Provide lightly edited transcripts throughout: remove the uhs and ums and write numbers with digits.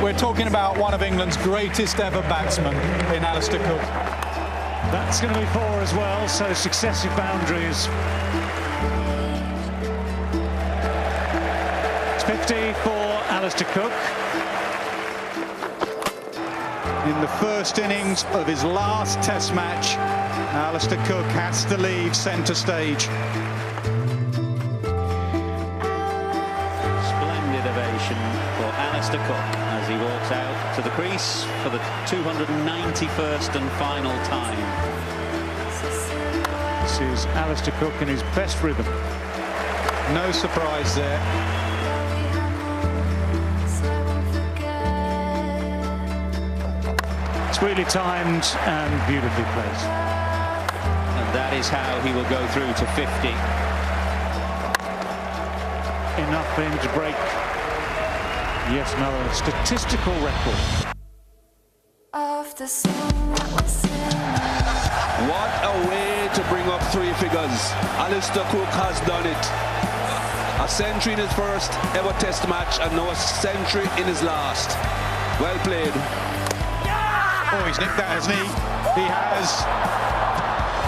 We're talking about one of England's greatest ever batsmen in Alistair Cook. That's going to be 4 as well, so successive boundaries. It's 50 for Alistair Cook. In the first innings of his last Test match, Alistair Cook has to leave centre stage. Splendid ovation for Alistair Cook as he walks out to the crease for the 291st and final time. This is Alistair Cook in his best rhythm. No surprise there. It's really timed and beautifully placed. And that is how he will go through to 50. Enough for him to break yet another statistical record. What a way to bring up 3 figures. Alistair Cook has done it. A century in his first ever Test match and now a century in his last. Well played. Oh, he's nicked that, hasn't he? He has.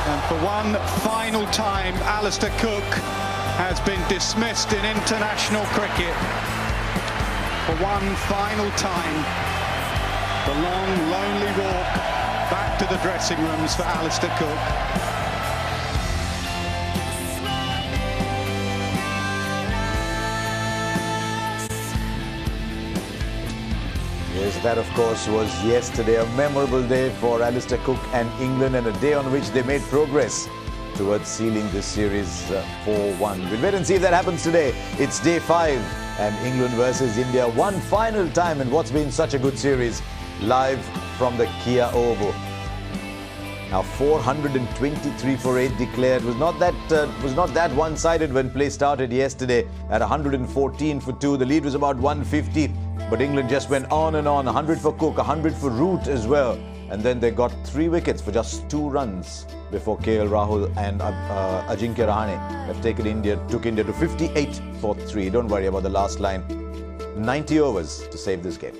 And for one final time, Alistair Cook has been dismissed in international cricket. For one final time, the long, lonely walk back to the dressing rooms for Alistair Cook. Yes, that of course was yesterday, a memorable day for Alistair Cook and England, and a day on which they made progress towards sealing this series 4-1. We'll wait and see if that happens today. It's day 5 and England versus India one final time in what's been such a good series, live from the Kia Oval. Now 423 for 8 declared. Was not that one-sided when play started yesterday at 114 for 2. The lead was about 150. But England just went on and on. 100 for Cook, 100 for Root as well. And then they got 3 wickets for just 2 runs before Rahul and Ajinkya Rahane took India to 58 for 3. Don't worry about the last line. 90 overs to save this game.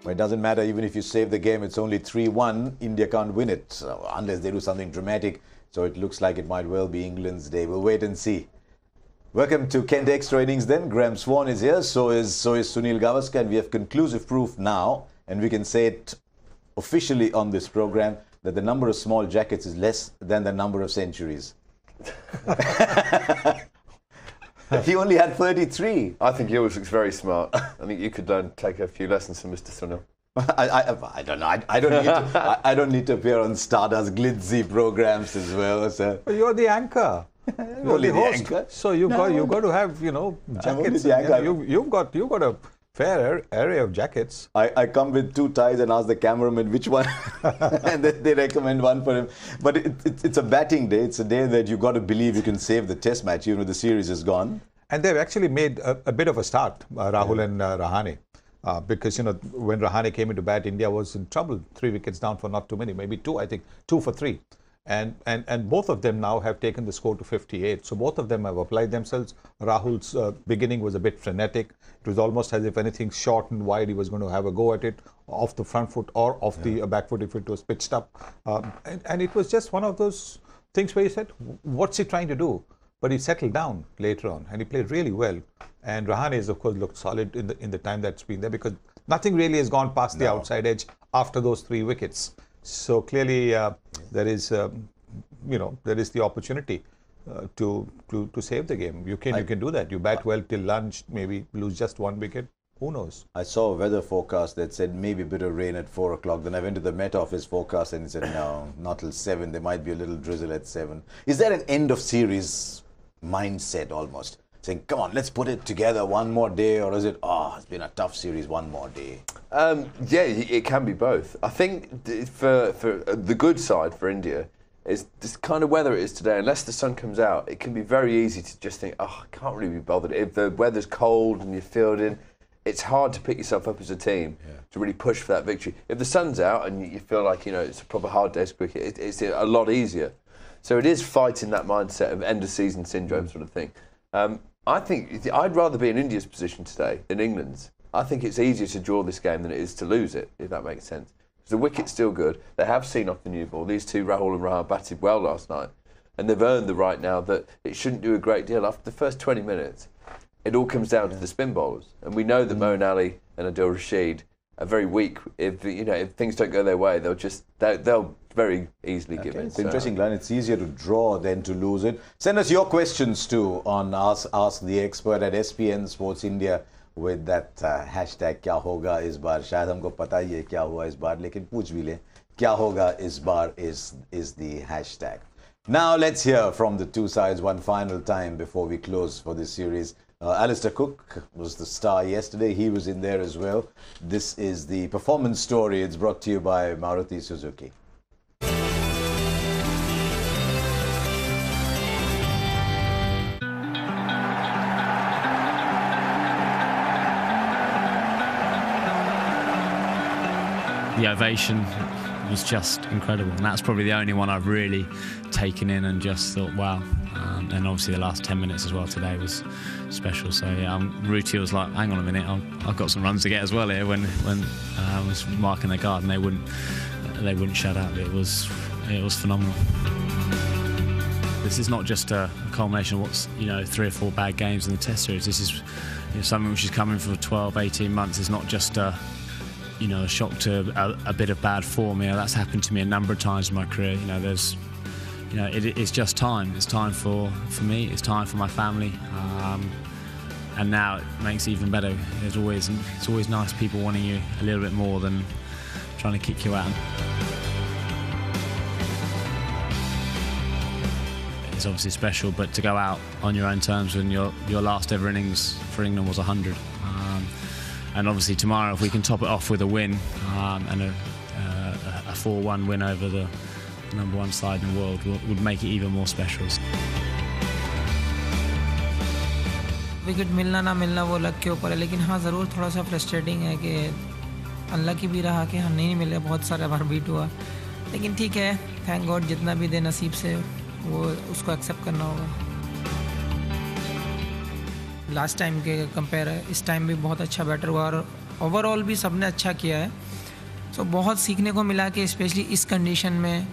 But it doesn't matter, even if you save the game, it's only 3-1. India can't win it unless they do something dramatic. So it looks like it might well be England's day. We'll wait and see. Welcome to Kent Extra Innings then. Graham Swan is here, so is Sunil Gavaskar, and we have conclusive proof now, and we can say it officially on this program, that the number of small jackets is less than the number of centuries. He only had 33. I think he always looks very smart. I think you could take a few lessons from Mr. Sunil. I don't know. I don't need to appear on Stardust glitzy programs as well. So. You're the anchor. Only the anchor. So you got to have jackets. You've got a fair array of jackets. I come with 2 ties and ask the cameraman which one, and then they recommend one for him. But it's a batting day. It's a day that you've got to believe you can save the Test match, even though the series is gone. And they've actually made a bit of a start, Rahul and Rahane. Because, when Rahane came into bat, India was in trouble. 3 wickets down for not too many, maybe 2, I think, 2 for 3. And both of them now have taken the score to 58. So both of them have applied themselves. Rahul's beginning was a bit frenetic. It was almost as if anything short and wide, he was going to have a go at it off the front foot or off the back foot if it was pitched up. And it was just one of those things where he said, what's he trying to do? But he settled down later on and he played really well. And Rahane has, of course, looked solid in the time that's been there, because nothing really has gone past the outside edge after those 3 wickets. So clearly, there is the opportunity to save the game. You can do that. You bat well till lunch, maybe lose just 1 wicket. Who knows? I saw a weather forecast that said maybe a bit of rain at 4 o'clock. Then I went to the Met Office forecast and it said no, not till 7. There might be a little drizzle at 7. Is that an end of series mindset almost? Saying, come on, let's put it together one more day, or is it, it's been a tough series, one more day? Yeah, it can be both. I think for the good side for India is this kind of weather it is today. Unless the sun comes out, it can be very easy to just think, I can't really be bothered. If the weather's cold and you're fielding, it's hard to pick yourself up as a team to really push for that victory. If the sun's out and you feel like, it's a proper hard day's cricket, it's a lot easier. So it is fighting that mindset of end of season syndrome sort of thing. I think I'd rather be in India's position today than England's. I think it's easier to draw this game than it is to lose it, if that makes sense. Because the wicket's still good. They have seen off the new ball. These two, Rahul and Rahul, batted well last night. And they've earned the right now that it shouldn't do a great deal. After the first 20 minutes, it all comes down to the spin bowlers. And we know that Moeen Ali and Adil Rashid are very weak. If things don't go their way, they'll very easily give in. It's interesting, Glenn. It's easier to draw than to lose it. Send us your questions too on Ask the Expert at SPN Sports India with that hashtag क्या होगा इस बार. शायद हमको पता ही है क्या हुआ इस बार, लेकिन पूछ भी ले क्या होगा इस बार is the hashtag. Now let's hear from the two sides one final time before we close for this series. Alistair Cook was the star yesterday. He was in there as well. This is the performance story. It's brought to you by Maruti Suzuki. The ovation was just incredible, and that's probably the only one I've really taken in and just thought, wow. And obviously the last 10 minutes as well today was special. So yeah, Ruti was like, hang on a minute, I've got some runs to get as well here. When I was marking the guard, and they wouldn't shut up. It was phenomenal. This is not just a culmination of what's 3 or 4 bad games in the Test series. This is something which is coming for 12, 18 months. It's not just a shock to a bit of bad form. That's happened to me a number of times in my career. It's just time. It's time for me. It's time for my family. And now it makes it even better. It's always nice people wanting you a little bit more than trying to kick you out. It's obviously special, but to go out on your own terms when your last ever innings for England was 100. And obviously tomorrow, if we can top it off with a win and a 4-1 win over the #1 side in the world, would make it even more special. Wicket मिलना ना मिलना वो luck के ऊपर है, लेकिन हाँ ज़रूर थोड़ा सा फ्रस्ट्रेटिंग है कि अनलकी भी रहा कि हम नहीं मिले, बहुत सारा बार बीट हुआ, लेकिन ठीक है, थैंक गॉड जितना भी दे नसीब से वो उसको एक्सेप्ट करना होगा. लास्ट टाइम के कंपेयर है, इस टाइम भी बहुत अच्छा बैटर हुआ और ओवरऑल भी सबने अच्छा किया है. सो बहुत सीखने को मिला कि स्पेशली इस कंडीशन में,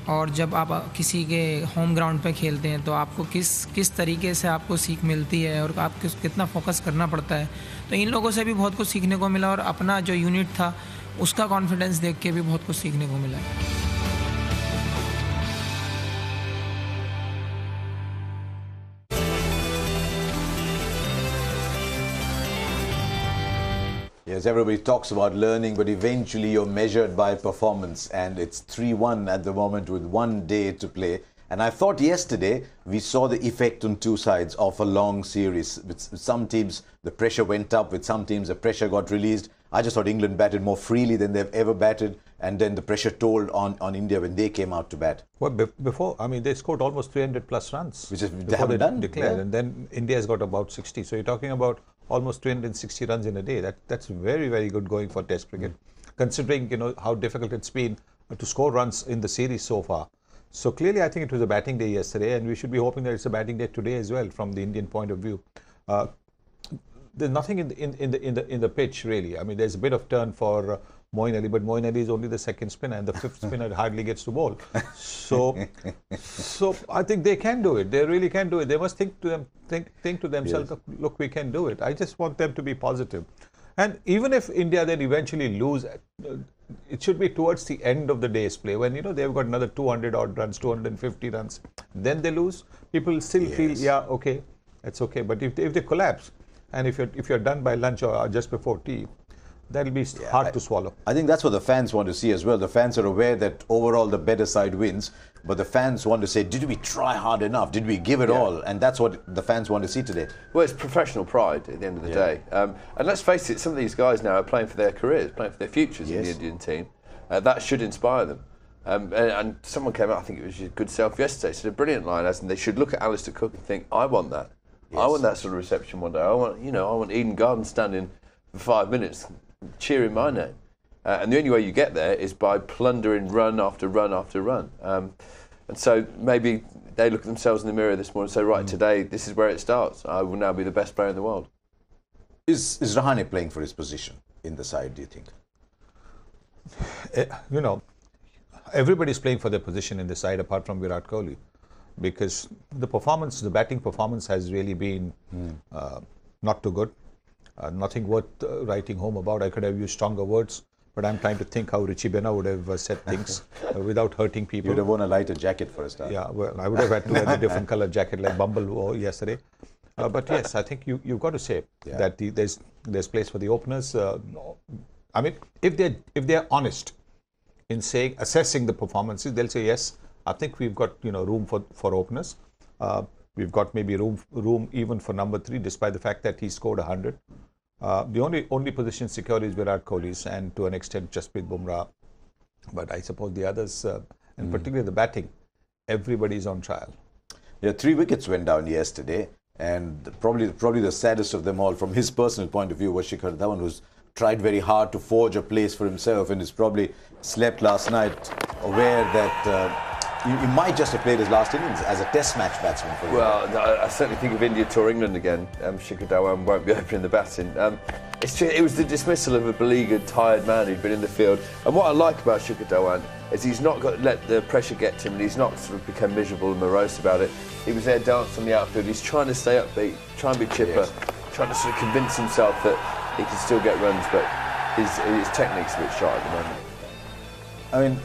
और जब आप किसी के होम ग्राउंड पे खेलते हैं तो आपको किस तरीके से आपको सीख मिलती है और आपको कितना फोकस करना पड़ता है. तो इन लोगों से भी बहुत कुछ सीखने को मिला और अपना जो यूनिट था उसका कॉन्फिडेंस देख के भी बहुत कुछ सीखने को मिला. Yes, everybody talks about learning, but eventually you're measured by performance, and it's 3-1 at the moment with 1 day to play. And I thought yesterday we saw the effect on two sides of a long series. With some teams, the pressure went up. With some teams, the pressure got released. I just thought England batted more freely than they've ever batted, and then the pressure told on India when they came out to bat. Well, before, I mean, they scored almost 300 plus runs. Which is, they haven't done. Declared, yeah. And then India's got about 60. So you're talking about almost 360 runs in a day. That's very, very good going for Test cricket, considering how difficult it's been to score runs in the series so far. So clearly, I think it was a batting day yesterday, and we should be hoping that it's a batting day today as well, from the Indian point of view. There's nothing in the pitch really. I mean, there's a bit of turn for Moeen Ali, but Moeen Ali is only the second spinner, and the fifth spinner hardly gets to bowl. So I think they can do it. They really can do it. They must think to themselves, yes. Look, we can do it. I just want them to be positive. And even if India then eventually lose, it should be towards the end of the day's play, when they've got another 200 odd runs, 250 runs. Then they lose. People still feel, yeah, okay, it's okay. But if they collapse, and if you're done by lunch or just before tea, that'll be hard to swallow. I think that's what the fans want to see as well. The fans are aware that overall the better side wins, but the fans want to say, did we try hard enough? Did we give it all? And that's what the fans want to see today. Well, it's professional pride at the end of the day. And let's face it, some of these guys now are playing for their careers, playing for their futures in the Indian team. That should inspire them. And someone came out, I think it was your good self yesterday, said a brilliant line, as in they should look at Alistair Cook and think, I want that. Yes. I want that sort of reception one day. I want Eden Garden standing for 5 minutes cheering my name. And the only way you get there is by plundering run after run after run. And so maybe they look at themselves in the mirror this morning and say, right, today, this is where it starts. I will now be the best player in the world. Is Rahane playing for his position in the side, do you think? You know, everybody's playing for their position in the side apart from Virat Kohli, because the performance, the batting performance has really been not too good. Nothing worth writing home about. I could have used stronger words, but I'm trying to think how Richie Bena would have said things without hurting people. You would have worn a lighter jacket for a start. Yeah, well, I would have had to wear a different color jacket like Bumble wore yesterday. But yes, I think you've got to say that there's place for the openers. I mean, if they're honest in saying, assessing the performances, they'll say yes. I think we've got room for openers. We've got maybe room even for number 3, despite the fact that he scored 100. The only position secure is Virat Kohli's, and to an extent Jasprit Bumrah. But I suppose the others, and particularly the batting, everybody's on trial. Yeah, 3 wickets went down yesterday, and probably the saddest of them all, from his personal point of view, was Shikhar Dhawan, who's tried very hard to forge a place for himself, and has probably slept last night aware that he might just have played his last innings as a test match batsman for him. Well, I certainly think of India tour England again. Shikhar Dhawan won't be opening the batting. It was the dismissal of a beleaguered, tired man who'd been in the field. And what I like about Shikhar Dhawan is he's not let the pressure get to him, and he's not sort of become miserable and morose about it. He was there dancing on the outfield. He's trying to stay upbeat, trying to be chipper, trying to sort of convince himself that he can still get runs, but his technique's a bit shy at the moment. I mean,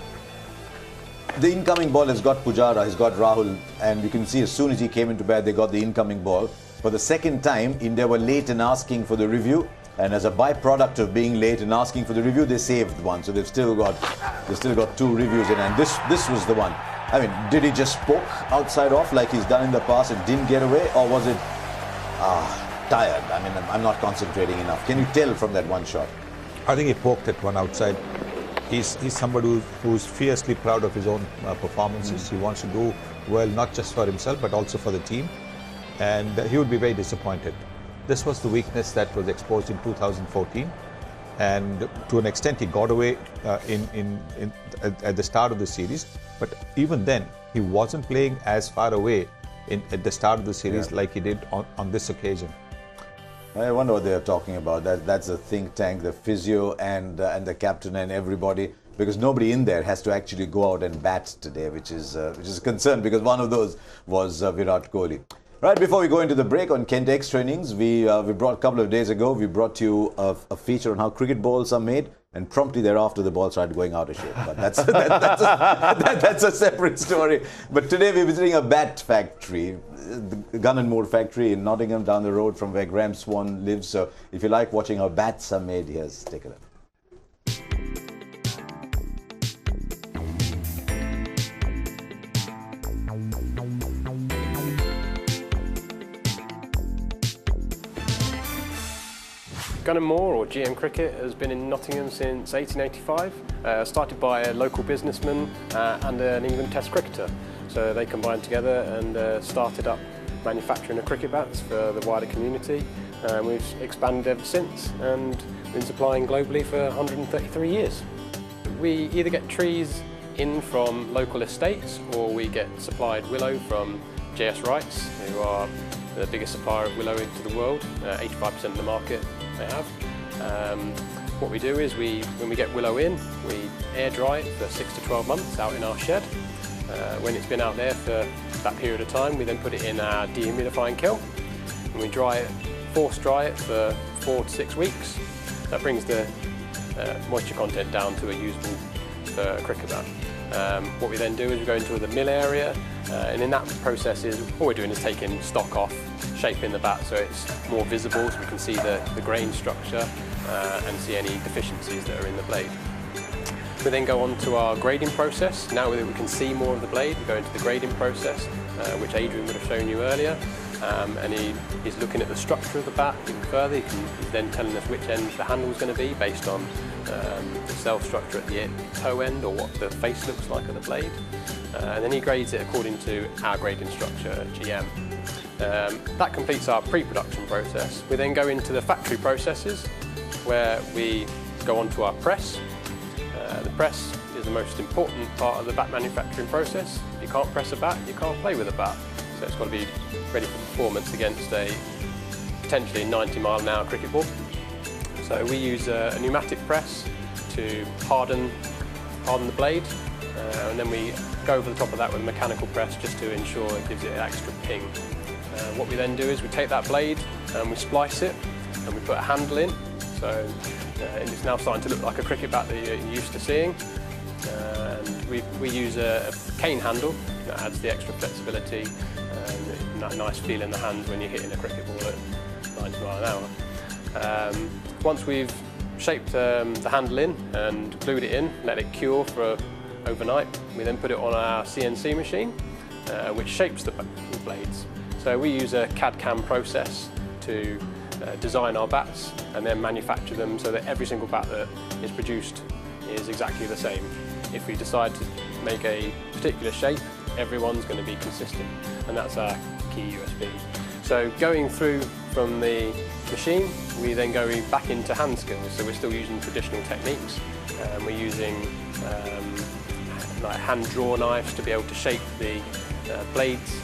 the incoming ball has got Pujara, has got Rahul, and you can see as soon as he came into bat, they got the incoming ball. For the second time, India were late in asking for the review, and as a byproduct of being late in asking for the review, they saved one. So they've still got 2 reviews in, and this was the one. I mean, did he just poke outside off like he's done in the past and didn't get away, or was it tired? I mean, I'm not concentrating enough. Can you tell from that one shot? I think he poked at one outside. He's somebody who's fiercely proud of his own performances. He wants to do well, not just for himself, but also for the team. And he would be very disappointed. This was the weakness that was exposed in 2014. And to an extent, he got away at the start of the series. But even then, he wasn't playing as far away at the start of the series like he did on this occasion. I wonder what they're talking about. That's a think tank, the physio and the captain and everybody, because nobody in there has to actually go out and bat today, which is a concern, because one of those was Virat Kohli. Right before we go into the break on Kent Extra Innings, we brought a couple of days ago, we brought you a feature on how cricket balls are made, and promptly thereafter the ball started going out of shape. But that's a separate story. But today we're visiting a bat factory, the Gun and Moor factory in Nottingham, down the road from where Graham Swan lives. So if you like watching how bats are made, here's take a look. Gun and Moor, or GM Cricket, has been in Nottingham since 1885. Started by a local businessman and an England Test cricketer. So they combined together and started up manufacturing of cricket bats for the wider community. We've expanded ever since and been supplying globally for 133 years. We either get trees in from local estates, or we get supplied willow from JS Wrights, who are the biggest supplier of willow into the world, 85% of the market they have. What we do is when we get willow in, we air dry it for 6 to 12 months out in our shed. When it's been out there for that period of time, we then put it in our dehumidifying kiln, and we force dry it for 4 to 6 weeks. That brings the moisture content down to a usable cricket bat. What we then do is we go into the mill area, and in that process all we're doing is taking stock off, shaping the bat so it's more visible, so we can see the grain structure and see any deficiencies that are in the blade. We then go on to our grading process. Now that we can see more of the blade, we go into the grading process, which Adrian would have shown you earlier. And he's looking at the structure of the bat even further. He's then telling us which end the handle is going to be based on the cell structure at the toe end, or what the face looks like of the blade. And then he grades it according to our grading structure at GM. That completes our pre-production process. We then go into the factory processes, where we go on to our press. The press is the most important part of the bat manufacturing process. If you can't press a bat, you can't play with a bat. So it's got to be ready for performance against a potentially 90-mile-an-hour cricket ball. So we use a pneumatic press to harden the blade, and then we go over the top of that with a mechanical press just to ensure it gives it an extra ping. What we then do is we take that blade and we splice it and we put a handle in. So it's now starting to look like a cricket bat that you're used to seeing. And we use a cane handle that adds the extra flexibility and that nice feel in the hands when you're hitting a cricket ball at 90 miles an hour. Once we've shaped the handle in and glued it in, let it cure for overnight, we then put it on our CNC machine, which shapes the blades. So we use a CAD/CAM process to design our bats and then manufacture them so that every single bat that is produced is exactly the same. If we decide to make a particular shape, everyone's going to be consistent, and that's our key USP. So going through from the machine, we then go back into hand skills. So we're still using traditional techniques, and we're using like hand draw knives to be able to shape the blades,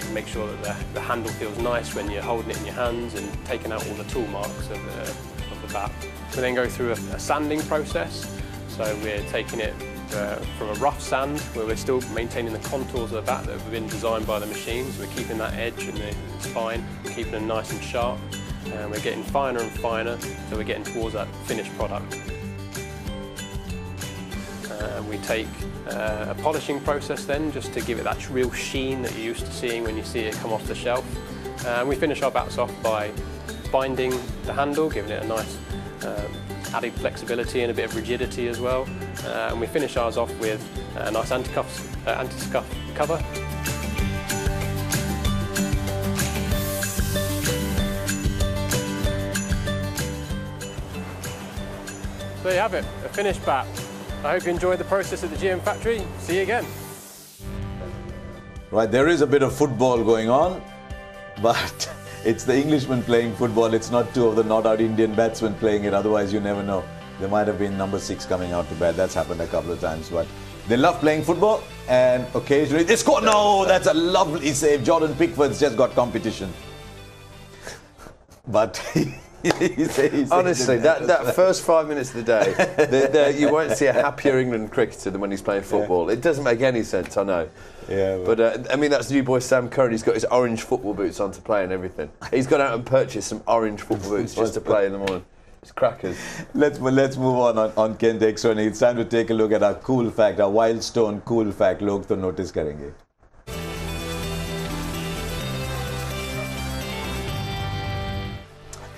to make sure that the handle feels nice when you're holding it in your hands and taking out all the tool marks of the bat. We then go through a sanding process. So we're taking it from a rough sand, where we're still maintaining the contours of the bat that have been designed by the machines. We're keeping that edge and the spine, keeping them nice and sharp. And we're getting finer and finer, so we're getting towards that finished product. We take a polishing process then, just to give it that real sheen that you're used to seeing when you see it come off the shelf. And we finish our bats off by binding the handle, giving it a nice added flexibility and a bit of rigidity as well. And we finish ours off with a nice anti-scuff cover. There you have it, a finished bat. I hope you enjoyed the process at the GM factory. See you again. Right, there is a bit of football going on, but it's the Englishman playing football. It's not two of the not-out Indian batsmen playing it. Otherwise, you never know. There might have been number 6 coming out to bat. That's happened a couple of times. But they love playing football, and occasionally they score. No, that's a lovely save. Jordan Pickford's just got competition. But honestly, that first 5 minutes of the day, you won't see a happier England cricketer than when he's playing football. It doesn't make any sense, I know. Yeah, but I mean, that's new boy Sam Curran. He's got his orange football boots on to play and everything. He's gone out and purchased some orange football boots just to play in the morning. It's crackers. Let's move on Kent Extra. It's time to take a look at our cool fact, our wild stone cool fact. Log to notice karenge.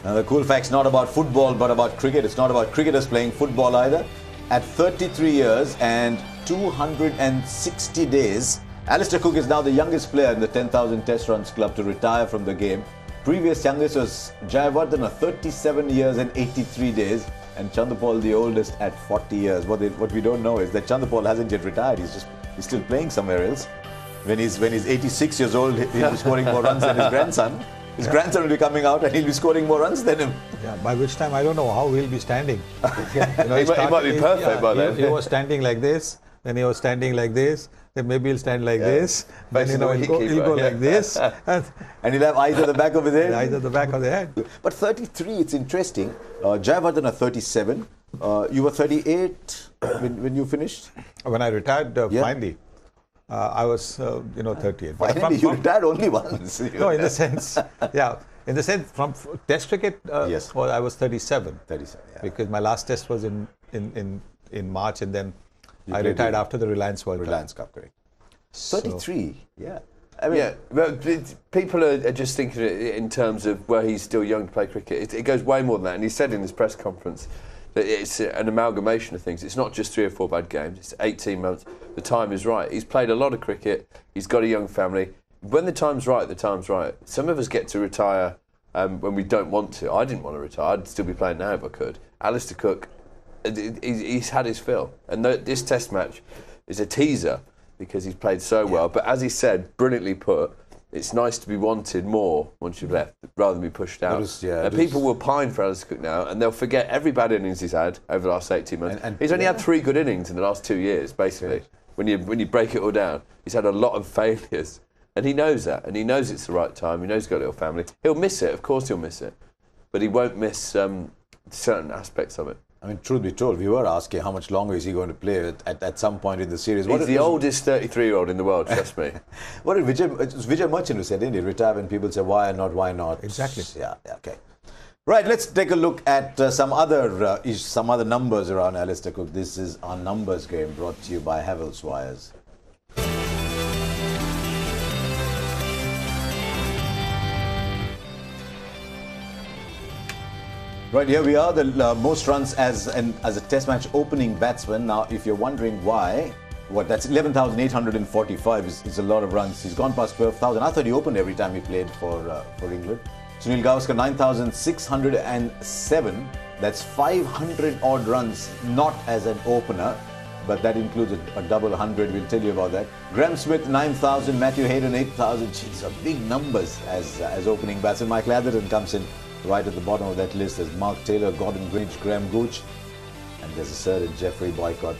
Now, the cool fact's not about football, but about cricket. It's not about cricketers playing football either. At 33 years and 260 days, Alistair Cook is now the youngest player in the 10,000 Test runs club to retire from the game. Previous youngest was Jayawardene, 37 years and 83 days, and Chanderpaul the oldest at 40 years. What we don't know is that Chanderpaul hasn't yet retired. He's still playing somewhere else. When he's 86 years old, he'll be scoring more runs than his grandson. His grandson will be coming out and he'll be scoring more runs than him. Yeah, by which time I don't know how he'll be standing. He might be perfect by then. He was standing like this, then he was standing like this, then maybe he'll stand like this, then he'll go like this. And he'll have eyes at the back of his head. Eyes at the back of the head. But 33, it's interesting. Jayawardene 37. You were 38 when you finished? When I retired, finally. I was, 38. Finally, you retired only once. No, in the sense, from Test cricket, yes. Well, I was 37. 37, yeah. Because my last test was in March, and then I retired after the Reliance World Cup, correct. 33, yeah. I mean, yeah, but people are just thinking it in terms of, well, he's still young to play cricket. It goes way more than that, and he said in his press conference that it's an amalgamation of things. It's not just 3 or 4 bad games. It's 18 months. The time is right. He's played a lot of cricket. He's got a young family. When the time's right, the time's right. Some of us get to retire when we don't want to. I didn't want to retire. I'd still be playing now if I could. Alistair Cook, he's had his fill. And this test match is a teaser because he's played so well. But as he said, brilliantly put, it's nice to be wanted more once you've left, rather than be pushed out. People will pine for Alistair Cook now, and they'll forget every bad innings he's had over the last 18 months. He's only had 3 good innings in the last 2 years, basically. When you break it all down, he's had a lot of failures. And he knows that, and he knows it's the right time. He knows he's got a little family. He'll miss it, of course he'll miss it, but he won't miss certain aspects of it. I mean, truth be told, we were asking how much longer is he going to play at some point in the series. He's the oldest 33-year-old in the world, trust me. What did Vijay Merchant who said, didn't he? Retire when people say, why not, why not? Exactly. Yeah, okay. Right, let's take a look at some other numbers around Alistair Cook. This is our numbers game brought to you by Havells Wires. Right, here we are, the most runs as a test match opening batsman. Now, if you're wondering why, that's 11,845 is a lot of runs. He's gone past 12,000. I thought he opened every time he played for England. Sunil Gavaskar, 9,607. That's 500 odd runs, not as an opener, but that includes a double 100. We'll tell you about that. Graham Smith, 9,000. Matthew Hayden, 8,000. These are big numbers as opening batsman. Michael Atherton comes in right at the bottom of that list. There's Mark Taylor, Gordon Greenidge, Graham Gooch, and there's a certain Jeffrey Boycott.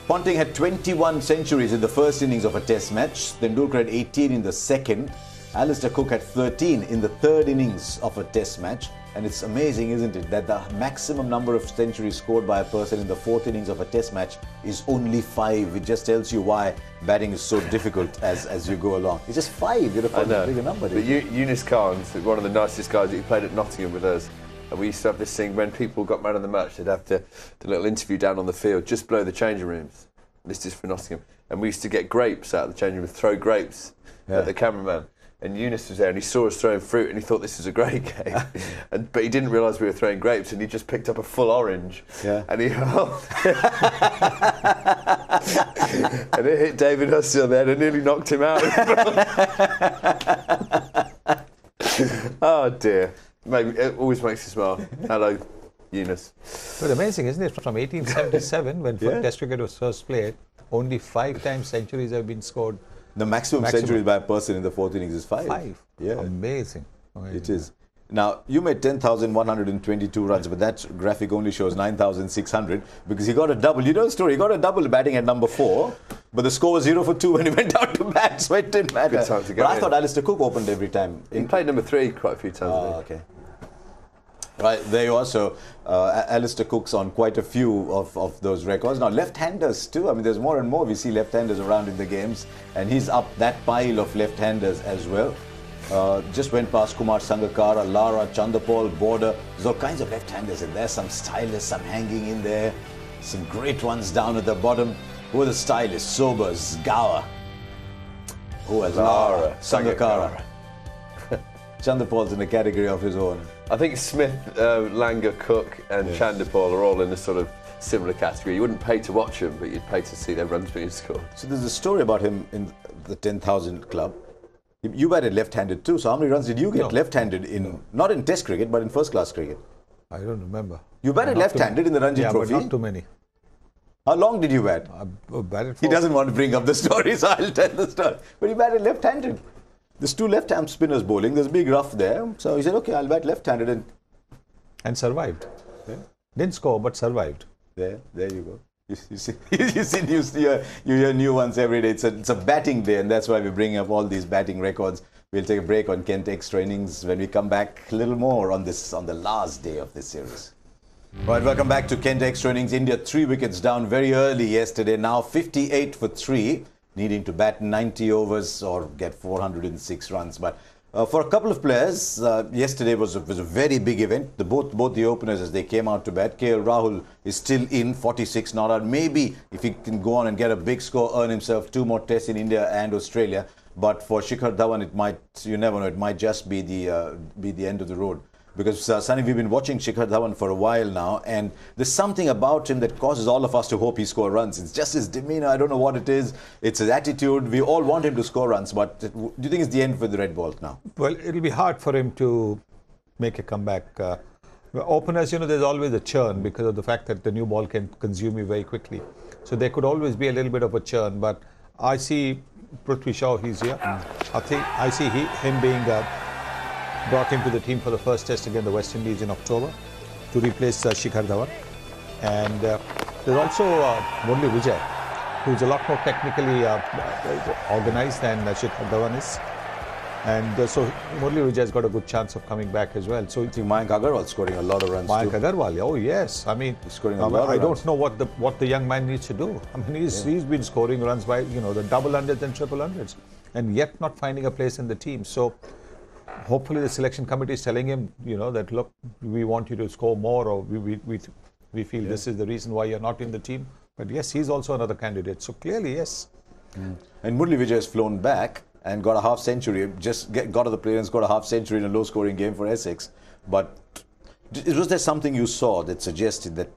Ponting had 21 centuries in the first innings of a test match. Tendulkar had 18 in the second. Alistair Cook had 13 in the third innings of a test match. And it's amazing, isn't it, that the maximum number of centuries scored by a person in the fourth innings of a test match is only 5. It just tells you why batting is so difficult as you go along. It's just 5. You'd have found a bigger number. But Eunice Carnes, one of the nicest guys that he played at Nottingham with us, and we used to have this thing when people got man of the match, they'd have the little interview down on the field, just below the changing rooms. This is for Nottingham. And we used to get grapes out of the changing room, throw grapes at the cameraman. And Eunice was there and he saw us throwing fruit and he thought this was a great game. But he didn't realise we were throwing grapes and he just picked up a full orange. Yeah. And he and it hit David Hussey on the head and nearly knocked him out. Oh dear. Maybe it always makes you smile. Hello, Eunice. But amazing, isn't it? From 1877, when Test cricket was first played, only 5 times centuries have been scored. The maximum centuries by a person in the fourth innings is 5. 5. Yeah. Amazing. It is. Now, you made 10,122 runs, but that graphic only shows 9,600 because he got a double. You know the story? He got a double batting at number 4, but the score was 0 for 2 when he went out to bat, so it didn't matter. Good time to go but I thought Alistair Cook opened every time. He played number 3 quite a few times. Okay. Right, there you are. So, Alistair Cook's on quite a few of those records. Now, left-handers too. I mean, there's more and more we see left-handers around in the games. And he's up that pile of left-handers as well. Just went past Kumar Sangakkara, Lara, Chanderpaul, Border. There's all kinds of left-handers in there. Some stylists, some hanging in there. Some great ones down at the bottom. Who are the stylists? Sobers, Gower. Who else? Lara, Sangakkara. Chanderpaul's in a category of his own. I think Smith, Langer, Cook and Chanderpaul are all in a sort of similar category. You wouldn't pay to watch them, but you'd pay to see their runs being scored. So there's a story about him in the 10,000 club. You batted left-handed too, so how many runs did you get left-handed not in test cricket, but in first-class cricket? I don't remember. You batted left-handed in the Ranji Trophy? Yeah, but not too many. How long did you bat? I batted he doesn't want to bring up the story, so I'll tell the story. But he batted left-handed. There's 2 left-hand spinners bowling. There's a big rough there. So he said, okay, I'll bat left-handed. And survived. Yeah. Didn't score, but survived. There you go. You hear new ones every day. It's a batting day, and that's why we're bringing up all these batting records. We'll take a break on Kent Extra Innings. When we come back, a little more on the last day of this series. Right, welcome back to Kent Extra Innings. India 3 wickets down very early yesterday. Now 58 for 3. Needing to bat 90 overs or get 406 runs. But for a couple of players, yesterday was a very big event. Both the openers, as they came out to bat, KL Rahul is still in, 46 not out. Maybe if he can go on and get a big score, earn himself 2 more tests in India and Australia. But for Shikhar Dhawan, you never know, it might just be the end of the road. Because, Sunny, we've been watching Shikhar Dhawan for a while now, and there's something about him that causes all of us to hope he scores runs. It's just his demeanour. I don't know what it is. It's his attitude. We all want him to score runs, but do you think it's the end for the red ball now? Well, it'll be hard for him to make a comeback. Openers, there's always a churn because of the fact that the new ball can consume you very quickly. So there could always be a little bit of a churn, but I see Prithvi Shaw, he's here. I see him being brought into the team for the first test against the West Indies in October to replace Shikhar Dhawan. And there's also Murli Vijay. who's a lot more technically organized than Shikhar Dhawan is. And so Murali Vijay has got a good chance of coming back as well. So I think Mayank Agarwal scoring a lot of runs Mayank too. Agarwal, oh yes. I mean, He's scoring a lot of I runs. don't know what the young man needs to do. I mean, he's been scoring runs by the double hundreds and triple hundreds, and yet not finding a place in the team. So hopefully the selection committee is telling him, that look, we want you to score more, or we feel this is the reason why you're not in the team. But yes, he's also another candidate. So clearly, yes. And Murali Vijay has flown back and got a half century, just got to the play and scored a half century in a low scoring game for Essex. But was there something you saw that suggested that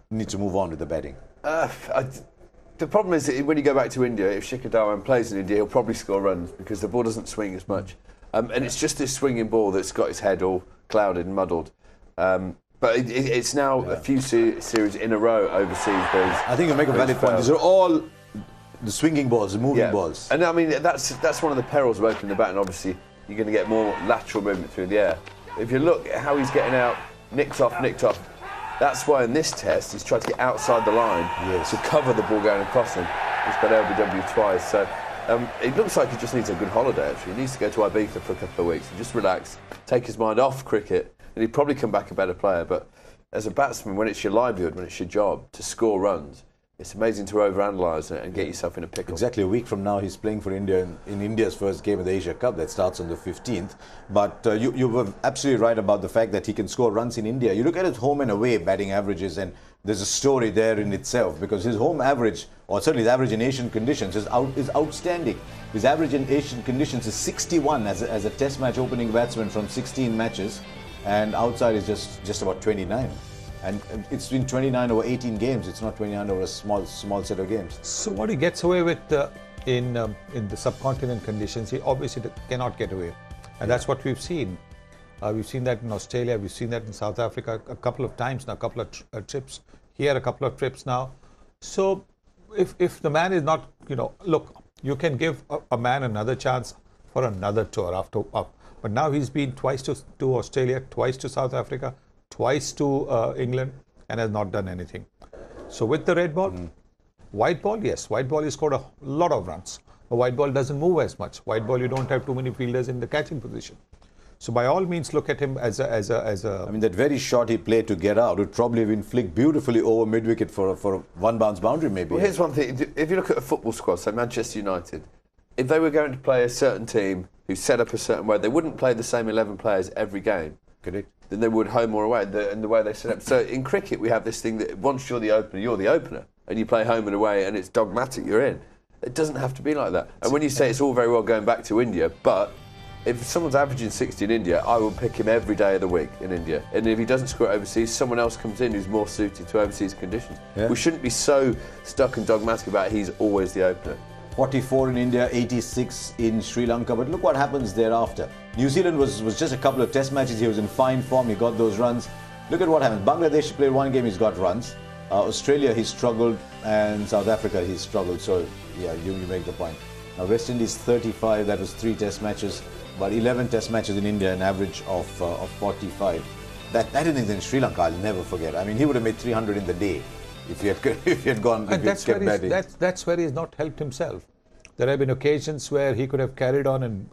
you need to move on with the batting? The problem is that when you go back to India, if Shikhar Dhawan plays in India, he'll probably score runs because the ball doesn't swing as much. And it's just this swinging ball that's got his head all clouded and muddled. But it's now a few series in a row overseas. I think you make a valid point. These are all the swinging balls, the moving balls. And I mean, that's one of the perils of opening the bat, and obviously you're going to get more lateral movement through the air. If you look at how he's getting out, nicked off. That's why in this test he's tried to get outside the line to cover the ball going across him. He's got LBW twice, so it looks like he just needs a good holiday. Actually, he needs to go to Ibiza for a couple of weeks and just relax, take his mind off cricket, and he'd probably come back a better player. But as a batsman, when it's your livelihood, when it's your job to score runs, it's amazing to overanalyse it and get yourself in a pickle. Exactly a week from now, he's playing for India in India's first game of the Asia Cup that starts on the 15th. But you were absolutely right about the fact that he can score runs in India. You look at his home and away batting averages, and there's a story there in itself, because his home average, or certainly his average in Asian conditions, is outstanding. His average in Asian conditions is 61 as a test match opening batsman from 16 matches, and outside is just about 29. And it's been 29 over 18 games. It's not 29 over a small set of games. So what he gets away with in the subcontinent conditions, he obviously cannot get away. And that's what we've seen. We've seen that in Australia. We've seen that in South Africa a couple of times now, a couple of trips. Here, a couple of trips now. So if the man is not, look, you can give a man another chance for another tour after up. But now he's been twice to Australia, twice to South Africa, twice to England, and has not done anything. So with the red ball, white ball, yes, white ball he scored a lot of runs. But white ball doesn't move as much. White ball, you don't have too many fielders in the catching position. So by all means, look at him as a. I mean, that very shot he played to get out would probably have been flicked beautifully over mid-wicket for a one-bounce boundary, maybe. Well, here's one thing. If you look at a football squad, say Manchester United, if they were going to play a certain team who set up a certain way, they wouldn't play the same 11 players every game. Correct. Than they would home or away, and the way they set up. So in cricket, we have this thing that once you're the opener, and you play home and away, and it's dogmatic, you're in. It doesn't have to be like that. And when you say it's all very well going back to India, but if someone's averaging 60 in India, I will pick him every day of the week in India. And if he doesn't score overseas, someone else comes in who's more suited to overseas conditions. Yeah. We shouldn't be so stuck and dogmatic about he's always the opener. 44 in India, 86 in Sri Lanka. But look what happens thereafter. New Zealand was just a couple of test matches. He was in fine form. He got those runs. Look at what happens. Bangladesh played one game. He's got runs. Australia, he struggled. And South Africa, he struggled. So, yeah, you make the point. Now, West Indies, 35. That was 3 test matches. But 11 test matches in India, an average of 45. That innings in Sri Lanka, I'll never forget. I mean, he would have made 300 in the day if he had gone. And that's where he's not helped himself. There have been occasions where he could have carried on and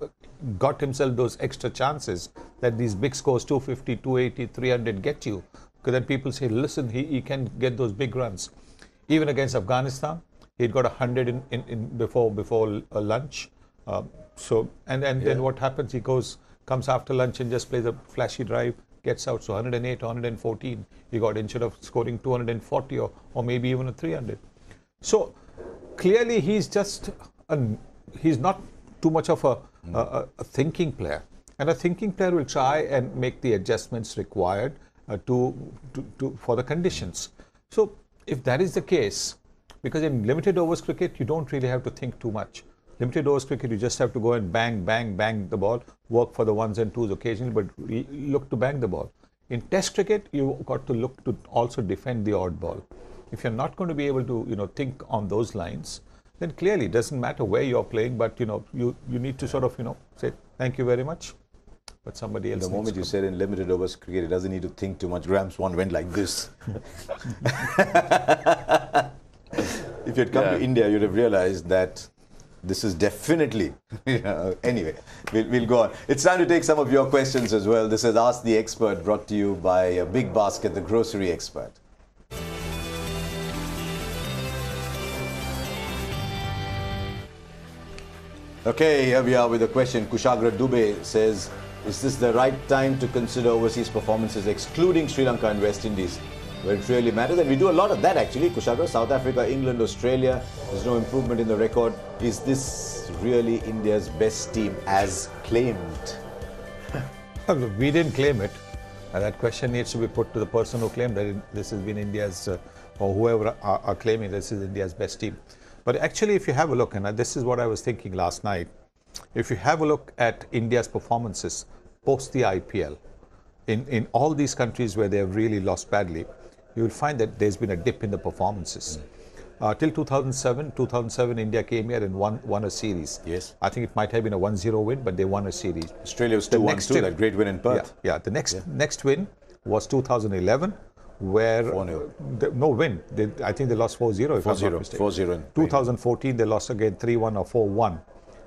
got himself those extra chances that these big scores, 250, 280, 300 get you. Because then people say, listen, he can get those big runs. Even against Afghanistan, he'd got 100 in before lunch. Then what happens? He comes after lunch and just plays a flashy drive, gets out. So 108, 114. He got instead of scoring 240 or maybe even a 300. So clearly he's he's not too much of a thinking player. And a thinking player will try and make the adjustments required for the conditions. So if that is the case, because in limited overs cricket, you don't really have to think too much. Limited overs cricket, you just have to go and bang the ball, work for the ones and twos occasionally, but look to bang the ball. In test cricket, you've got to look to also defend the odd ball. If you're not going to be able to, think on those lines, then clearly it doesn't matter where you're playing, but, you need to sort of, say, thank you very much. But somebody else. The moment you said in limited overs cricket, it doesn't need to think too much. Graham's one went like this. if you'd come to India, you'd have realized that this is definitely, anyway, we'll go on. It's time to take some of your questions as well. This is Ask the Expert, brought to you by Big Basket, the grocery expert. Okay, here we are with a question. Kushagra Dubey says, is this the right time to consider overseas performances excluding Sri Lanka and West Indies, where it really matters? And we do a lot of that actually, Kushagra. South Africa, England, Australia, there's no improvement in the record. Is this really India's best team as claimed? We didn't claim it. That question needs to be put to the person who claimed that this has been India's, or whoever are claiming this is India's best team. But actually, if you have a look, and this is what I was thinking last night, if you have a look at India's performances post the IPL, in all these countries where they have really lost badly, you will find that there's been a dip in the performances. Till 2007, India came here and won a series. Yes. I think it might have been a 1-0 win, but they won a series. Australia was 2-1 too, that great win in Perth. Yeah, the next win was 2011, where no win. I think they lost 4-0 if I'm not mistaken. 4-0. 2014 they lost again 3-1 or 4-1,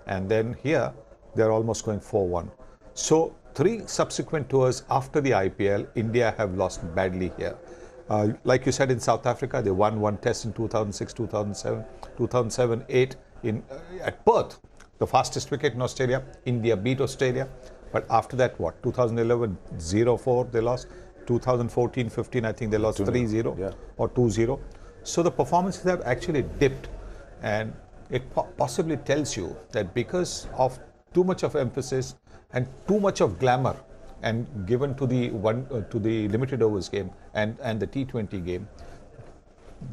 and then here they're almost going 4-1. So 3 subsequent tours after the IPL, India have lost badly here. Like you said, in South Africa, they won 1 test in 2006, 2007, 2007-8 at Perth, the fastest wicket in Australia. India beat Australia, but after that, what? 2011 0-4 they lost. 2014-15, I think they lost 3-0 or 2-0. So the performances have actually dipped, and it possibly tells you that because of too much of emphasis and too much of glamour and given to the limited overs game and the T20 game,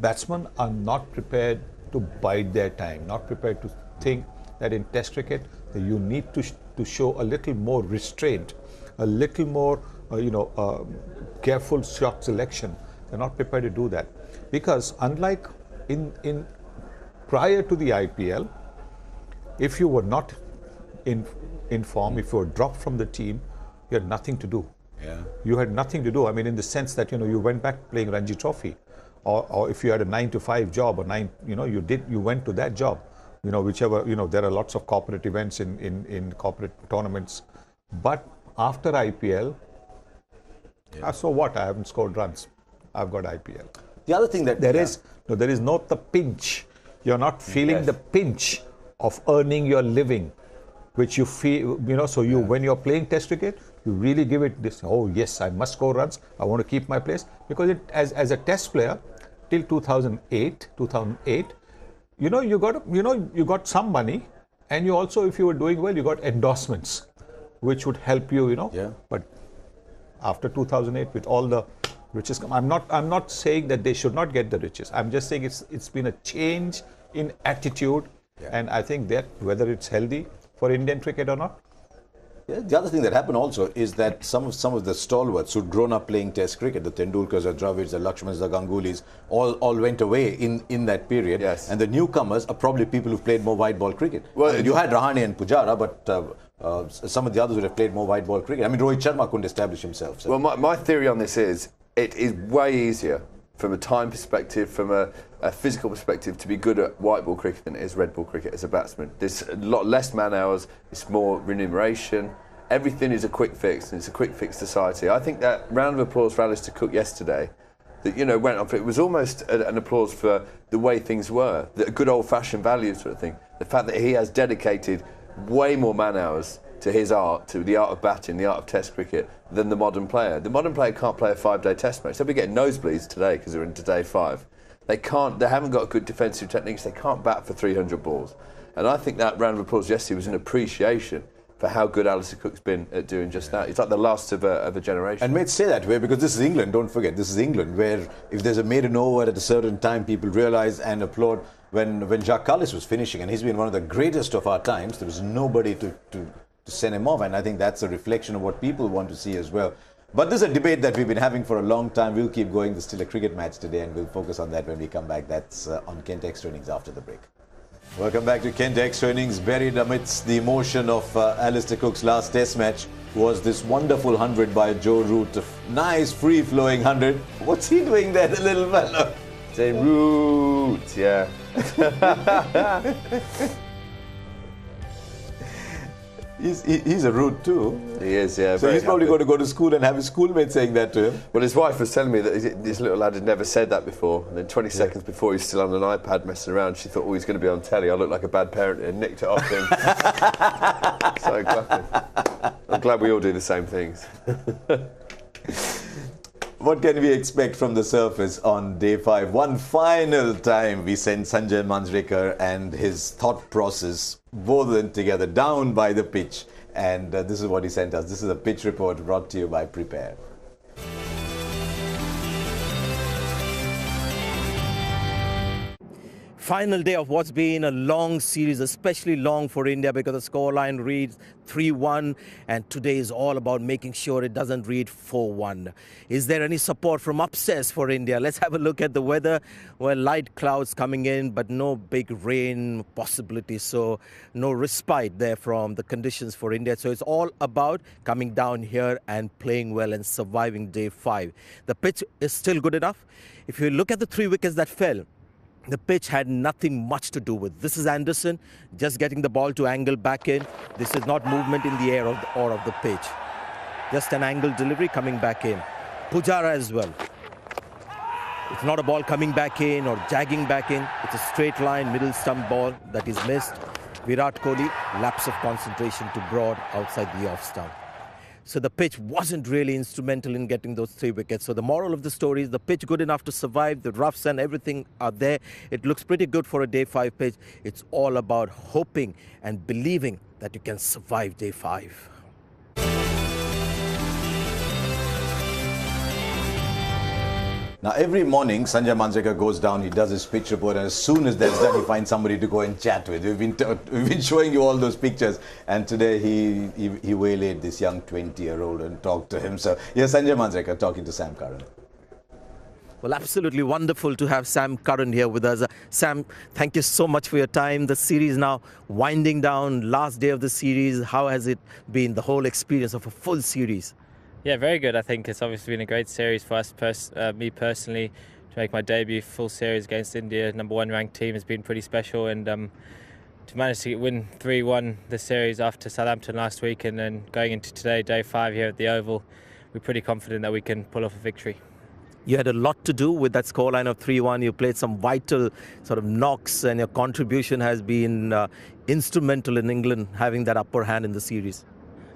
batsmen are not prepared to bide their time, not prepared to think that in Test cricket that you need to show a little more restraint, a little more careful shot selection. They're not prepared to do that, because unlike in prior to the IPL, if you were not in form, if you were dropped from the team, you had nothing to do. You had nothing to do. I mean, in the sense that you went back playing Ranji Trophy, or if you had a 9-to-5 job, or you went to that job, whichever, there are lots of corporate events in corporate tournaments, but after IPL, so what? I haven't scored runs. I've got IPL. The other thing that there is not the pinch. You're not feeling the pinch of earning your living, which you feel, so when you're playing Test cricket, you really give it this, oh yes, I must score runs, I want to keep my place. Because as a Test player, till 2008, you got some money, and you also, if you were doing well, you got endorsements, which would help you, But after 2008, with all the riches come, I'm not saying that they should not get the riches. I'm just saying it's been a change in attitude, and I think that whether it's healthy for Indian cricket or not. Yeah, the other thing that happened also is that some of the stalwarts who'd grown up playing Test cricket, the Tendulkars, the Dravids, the Lakshmans, the Gangulis, all went away in that period. Yes. And the newcomers are probably people who've played more white ball cricket. Well, you had Rahane and Pujara, but some of the others would have played more white ball cricket. I mean, Rohit Sharma couldn't establish himself. So. Well, my theory on this is it is way easier from a time perspective, from a physical perspective, to be good at white ball cricket than it is red ball cricket as a batsman. There's a lot less man hours, it's more remuneration. Everything is a quick fix, and it's a quick fix society. I think that round of applause for Alistair Cook yesterday, that went on for, it was almost an applause for the way things were, the good old-fashioned values sort of thing. The fact that he has dedicated way more man hours to his art, to the art of batting, the art of Test cricket, than the modern player. The modern player can't play a 5-day Test match. They'll be getting nosebleeds today because they're into day 5. They haven't got good defensive techniques. They can't bat for 300 balls. And I think that round of applause yesterday was an appreciation for how good Alistair Cook's been at doing just that. He's like the last of a generation. And mates say that way because this is England, don't forget, this is England, where if there's a maiden over at a certain time, people realise and applaud. When Jacques Kallis was finishing, and he's been one of the greatest of our times, there was nobody to send him off, and I think that's a reflection of what people want to see as well. But this is a debate that we've been having for a long time. We'll keep going. There's still a cricket match today, and we'll focus on that when we come back. That's on Kent Extra Innings after the break. Welcome back to Kent Extra Innings. Buried amidst the emotion of Alistair Cook's last Test match was this wonderful 100 by Joe Root. A nice, free-flowing 100. What's he doing there, the little fellow? Say root, yeah. He's a rude too. He is, yeah. So he's probably going to go to school and have his schoolmate saying that to him. Well, his wife was telling me that this little lad had never said that before. And then 20 seconds before, he's still on an iPad messing around. She thought, oh, he's going to be on telly. I look like a bad parent and nicked it off him. So I'm glad we all do the same things. What can we expect from the surface on day 5? One final time we send Sanjay Manjrekar and his thought process both together down by the pitch. And this is what he sent us. This is a pitch report brought to you by Prepare. Final day of what's been a long series, especially long for India because the scoreline reads 3-1 and today is all about making sure it doesn't read 4-1. Is there any support from upstairs for India? Let's have a look at the weather. Well, light clouds coming in but no big rain possibility, so no respite there from the conditions for India. So it's all about coming down here and playing well and surviving day 5. The pitch is still good enough. If you look at the 3 wickets that fell, the pitch had nothing much to do with. This is Anderson just getting the ball to angle back in. This is not movement in the air or of the pitch. Just an angle delivery coming back in. Pujara as well. It's not a ball coming back in or jagging back in. It's a straight line middle stump ball that is missed. Virat Kohli, lapse of concentration to Broad outside the off stump. So the pitch wasn't really instrumental in getting those 3 wickets. So the moral of the story is the pitch good enough to survive. The roughs and everything are there. It looks pretty good for a day 5 pitch. It's all about hoping and believing that you can survive day 5. Now, every morning, Sanjay Manjrekar goes down, he does his pitch report, and as soon as that's done, he finds somebody to go and chat with. We've been showing you all those pictures, and today he waylaid this young 20-year-old and talked to him. So, yes, Sanjay Manjrekar talking to Sam Curran. Well, absolutely wonderful to have Sam Curran here with us. Sam, thank you so much for your time. The series now winding down, last day of the series. How has it been, the whole experience of a full series? Yeah, very good. I think it's obviously been a great series for us, me personally, to make my debut full series against India, #1 ranked team, has been pretty special. And to manage to win 3-1 the series after Southampton last week and then going into today, day 5 here at the Oval, we're pretty confident that we can pull off a victory. You had a lot to do with that scoreline of 3-1. You played some vital sort of knocks and your contribution has been instrumental in England having that upper hand in the series.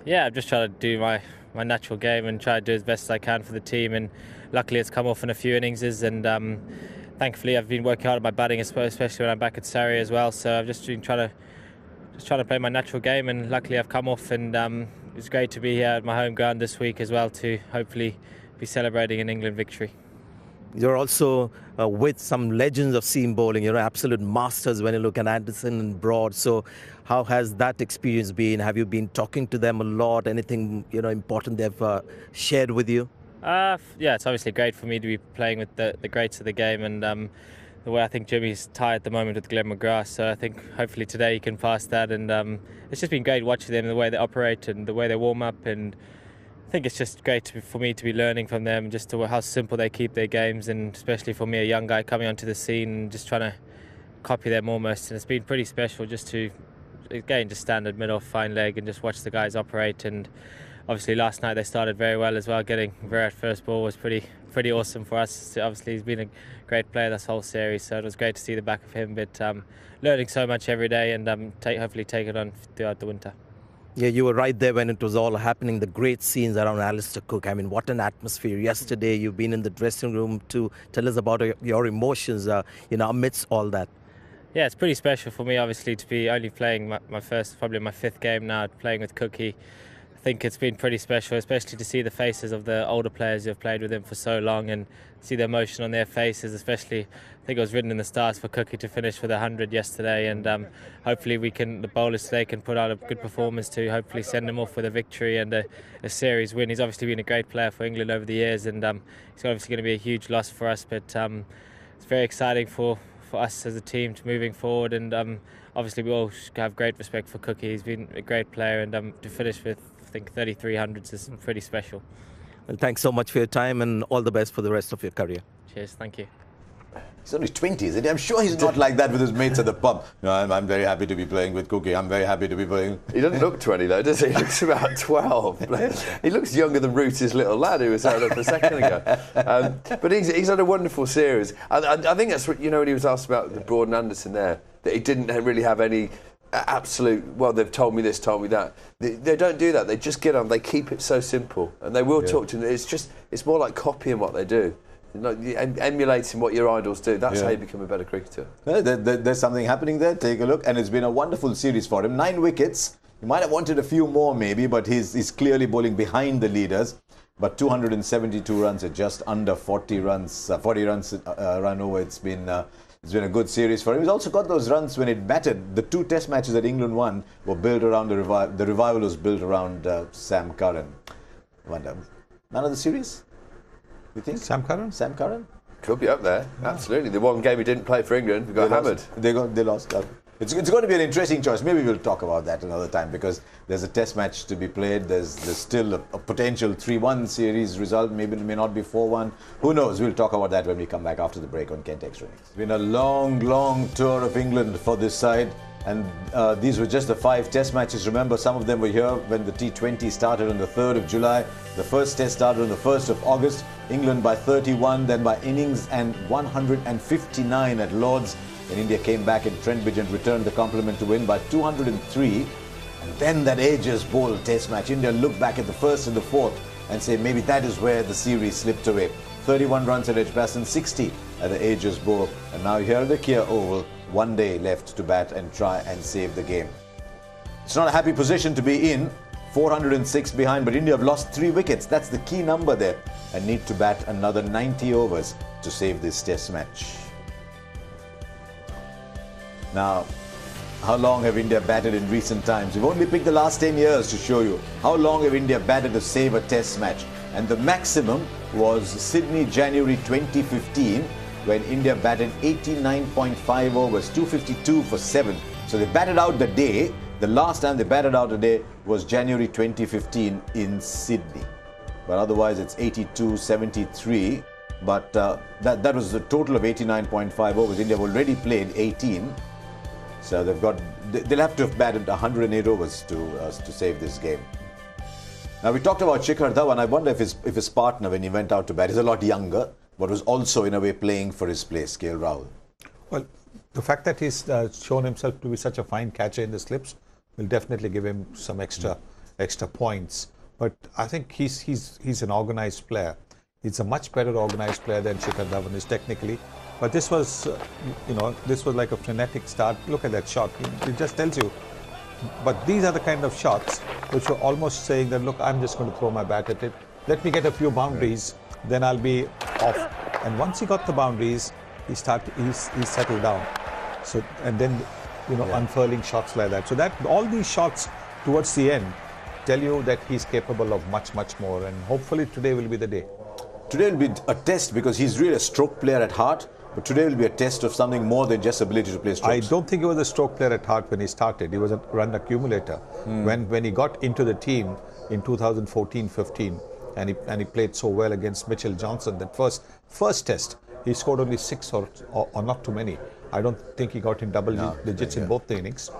Yeah, I've just tried to do my natural game and try to do as best as I can for the team, and luckily it's come off in a few innings, and thankfully I've been working hard at my batting, especially when I'm back at Surrey as well. So I've just been trying to play my natural game, and luckily I've come off, and it's great to be here at my home ground this week as well to hopefully be celebrating an England victory. You're also with some legends of seam bowling, absolute masters when you look at Anderson and Broad. So how has that experience been? Have you been talking to them a lot? Anything important they've shared with you? Yeah, it's obviously great for me to be playing with the greats of the game, and the way I think Jimmy's tied at the moment with Glenn McGrath. So I think hopefully today he can pass that, and it's just been great watching them, the way they operate and the way they warm up, and I think it's just great for me to be learning from them, just to how simple they keep their games, and especially for me, a young guy coming onto the scene and just trying to copy them almost. And it's been pretty special just to, again, just stand at mid-off, fine leg and just watch the guys operate. And obviously last night they started very well as well. Getting Virat first ball was pretty awesome for us. Obviously he's been a great player this whole series, so it was great to see the back of him. But learning so much every day, and hopefully take it on throughout the winter. Yeah, you were right there when it was all happening, the great scenes around Alistair Cook. I mean, what an atmosphere. Yesterday, you've been in the dressing room to tell us about your emotions, amidst all that. Yeah, it's pretty special for me, obviously, to be only playing my first, probably my 5th game now, playing with Cookie. I think it's been pretty special, especially to see the faces of the older players who have played with him for so long and see the emotion on their faces, especially, I think it was written in the stars for Cookie to finish with 100 yesterday, and hopefully the bowlers today can put out a good performance to hopefully send him off with a victory and a series win. He's obviously been a great player for England over the years, and he's obviously going to be a huge loss for us, but it's very exciting for us as a team to moving forward, and obviously we all have great respect for Cookie. He's been a great player, and to finish with, I think, 3,300s is pretty special. Well, thanks so much for your time and all the best for the rest of your career. Cheers, thank you. He's only 20, isn't he? I'm sure he's not like that with his mates at the pub. No, I'm very happy to be playing with Cookie. I'm very happy to be playing. He doesn't look 20 though, does he? He looks about 12. He looks younger than Rooty's little lad who was out there a second ago. But he's had a wonderful series. I think that's what, when he was asked about the Broad and Anderson there, that he didn't really have any absolute, well, they've told me this, told me that. They don't do that. They just get on. They keep it so simple. And they will talk to him. It's more like copying what they do. Like emulating what your idols do. That's how you become a better cricketer. There's something happening there. Take a look. And it's been a wonderful series for him. 9 wickets. He might have wanted a few more maybe, but he's clearly bowling behind the leaders. But 272 runs at just under 40 runs. 40 runs run over. It's been a good series for him. He's also got those runs when it batted. The 2 test matches that England won were built around the revival. The revival was built around Sam Curran. Wonder. None of the series? You think? Sam Curran? Sam Curran? Could be up there. Yeah. Absolutely. The one game he didn't play for England, we got hammered. They lost. It's going to be an interesting choice. Maybe we'll talk about that another time because there's a test match to be played. There's still a potential 3-1 series result. Maybe it may not be 4-1. Who knows? We'll talk about that when we come back after the break on Kent Extra. It's been a long tour of England for this side. And these were just the 5 test matches. Remember, some of them were here when the T20 started on the 3rd of July. The first test started on the 1st of August. England by 31, then by innings and 159 at Lord's. Then India came back in Trent Bridge and returned the compliment to win by 203. And then that Aegis Bowl test match. India looked back at the first and the fourth and say maybe that is where the series slipped away. 31 runs at Edgbaston, 60 at the Aegis Bowl. And now here at the Kia Oval, 1 day left to bat and try and save the game. It's not a happy position to be in. 406 behind, but India have lost 3 wickets. That's the key number there. And need to bat another 90 overs to save this test match. Now, how long have India batted in recent times? We've only picked the last 10 years to show you how long have India batted to save a test match. And the maximum was Sydney, January 2015, when India batted 89.5 overs, 252 for 7. So they batted out the day. The last time they batted out a day was January 2015 in Sydney. But otherwise it's 82, 73. But that was the total of 89.5 overs. India have already played 18. So they'll have to have batted 108 overs to save this game. Now we talked about Shikhar Dhawan. I wonder if his partner, when he went out to bat, is a lot younger, but was also in a way playing for his place, KL Rahul. Well, the fact that he's shown himself to be such a fine catcher in the slips will definitely give him some extra points. But I think he's an organised player. He's a much better organised player than Shikhar Dhawan is technically. But this was, this was like a frenetic start. Look at that shot. It just tells you. But these are the kind of shots which were almost saying that, look, I'm just going to throw my bat at it. Let me get a few boundaries, then I'll be off. And once he got the boundaries, he settled down. So, and then, unfurling shots like that. So that all these shots towards the end tell you that he's capable of much more. And hopefully today will be the day. Today will be a test because he's really a stroke player at heart. But today will be a test of something more than just ability to play strokes. I don't think he was a stroke player at heart when he started. He was a run accumulator. When he got into the team in 2014-15 and he played so well against Mitchell Johnson, that first test, he scored only 6 or not too many. I don't think he got in double digits in both the innings.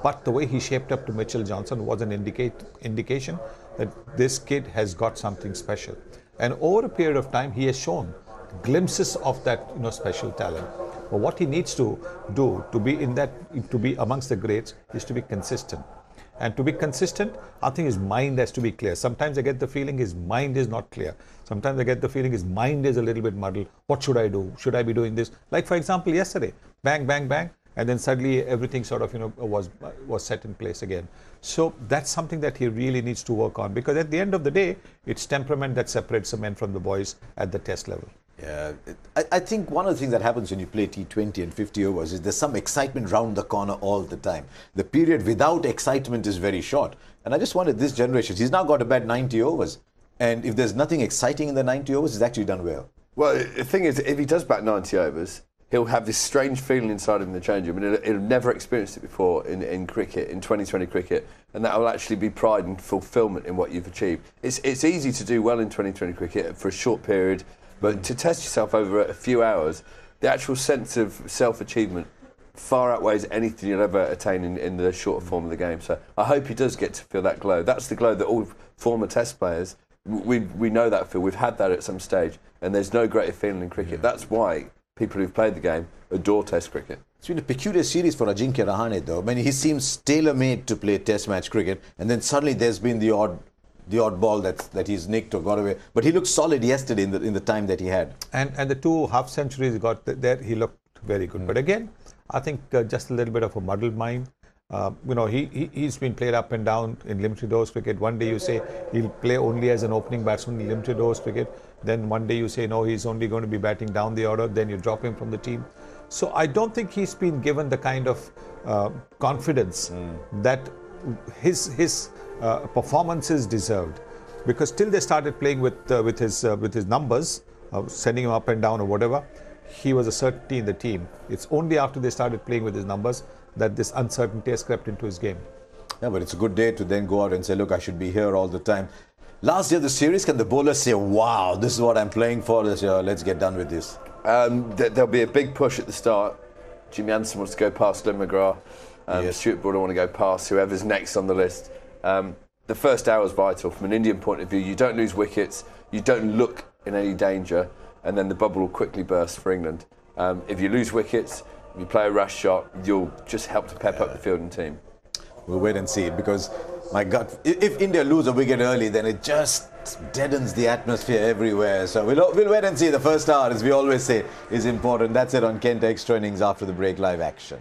But the way he shaped up to Mitchell Johnson was an indication that this kid has got something special. And over a period of time, he has shown glimpses of that special talent. But what he needs to do to be amongst the greats is to be consistent. And to be consistent, I think his mind has to be clear. Sometimes I get the feeling his mind is not clear. Sometimes I get the feeling his mind is a little bit muddled. What should I do? Should I be doing this? Like for example, yesterday, bang, bang, bang. And then suddenly everything sort of was set in place again. So that's something that he really needs to work on, because at the end of the day, it's temperament that separates the men from the boys at the test level. Yeah, I think one of the things that happens when you play T20 and 50 overs is there's some excitement round the corner all the time. The period without excitement is very short. And I just wanted this generation, he's now got to bat 90 overs. And if there's nothing exciting in the 90 overs, he's actually done well. Well, the thing is, if he does bat 90 overs, he'll have this strange feeling inside him in the change room, and he'll never experienced it before in cricket, in 2020 cricket, and that will actually be pride and fulfilment in what you've achieved. It's easy to do well in 2020 cricket for a short period, but to test yourself over a few hours, the actual sense of self-achievement far outweighs anything you'll ever attain in the shorter form of the game. So I hope he does get to feel that glow. That's the glow that all former Test players, we know that feel. We've had that at some stage, and there's no greater feeling in cricket. That's why people who've played the game adore Test cricket. It's been a peculiar series for Ajinkya Rahane, though. I mean, he seems tailor-made to play Test match cricket, and then suddenly there's been the odd ball that he's nicked or got away. But he looked solid yesterday in the time that he had. And the 2 half centuries he got there, he looked very good. But again, I think just a little bit of a muddled mind. He's been played up and down in limited overs cricket. One day you say he'll play only as an opening batsman in limited overs cricket. Then one day you say no, he's only going to be batting down the order. Then you drop him from the team. So I don't think he's been given the kind of confidence that his performances deserved. Because till they started playing with his numbers, sending him up and down or whatever, he was a certainty in the team. It's only after they started playing with his numbers that this uncertainty has crept into his game. Yeah, but it's a good day to then go out and say, look, I should be here all the time. Last year, the series, can the bowlers say, wow, this is what I'm playing for this year, let's get done with this? There'll be a big push at the start. Jimmy Anderson wants to go past Glenn McGrath. Yes. Stuart Broader want to go past whoever's next on the list. The first hour is vital from an Indian point of view. You don't lose wickets, you don't look in any danger, and then the bubble will quickly burst for England. If you lose wickets, if you play a rash shot, you'll just help to pep up the fielding team. We'll wait and see, because my God, if India lose a wicket early, then it just deadens the atmosphere everywhere. So we'll wait and see. The first hour, as we always say, is important. That's it on Kent Extra Innings After the Break live action.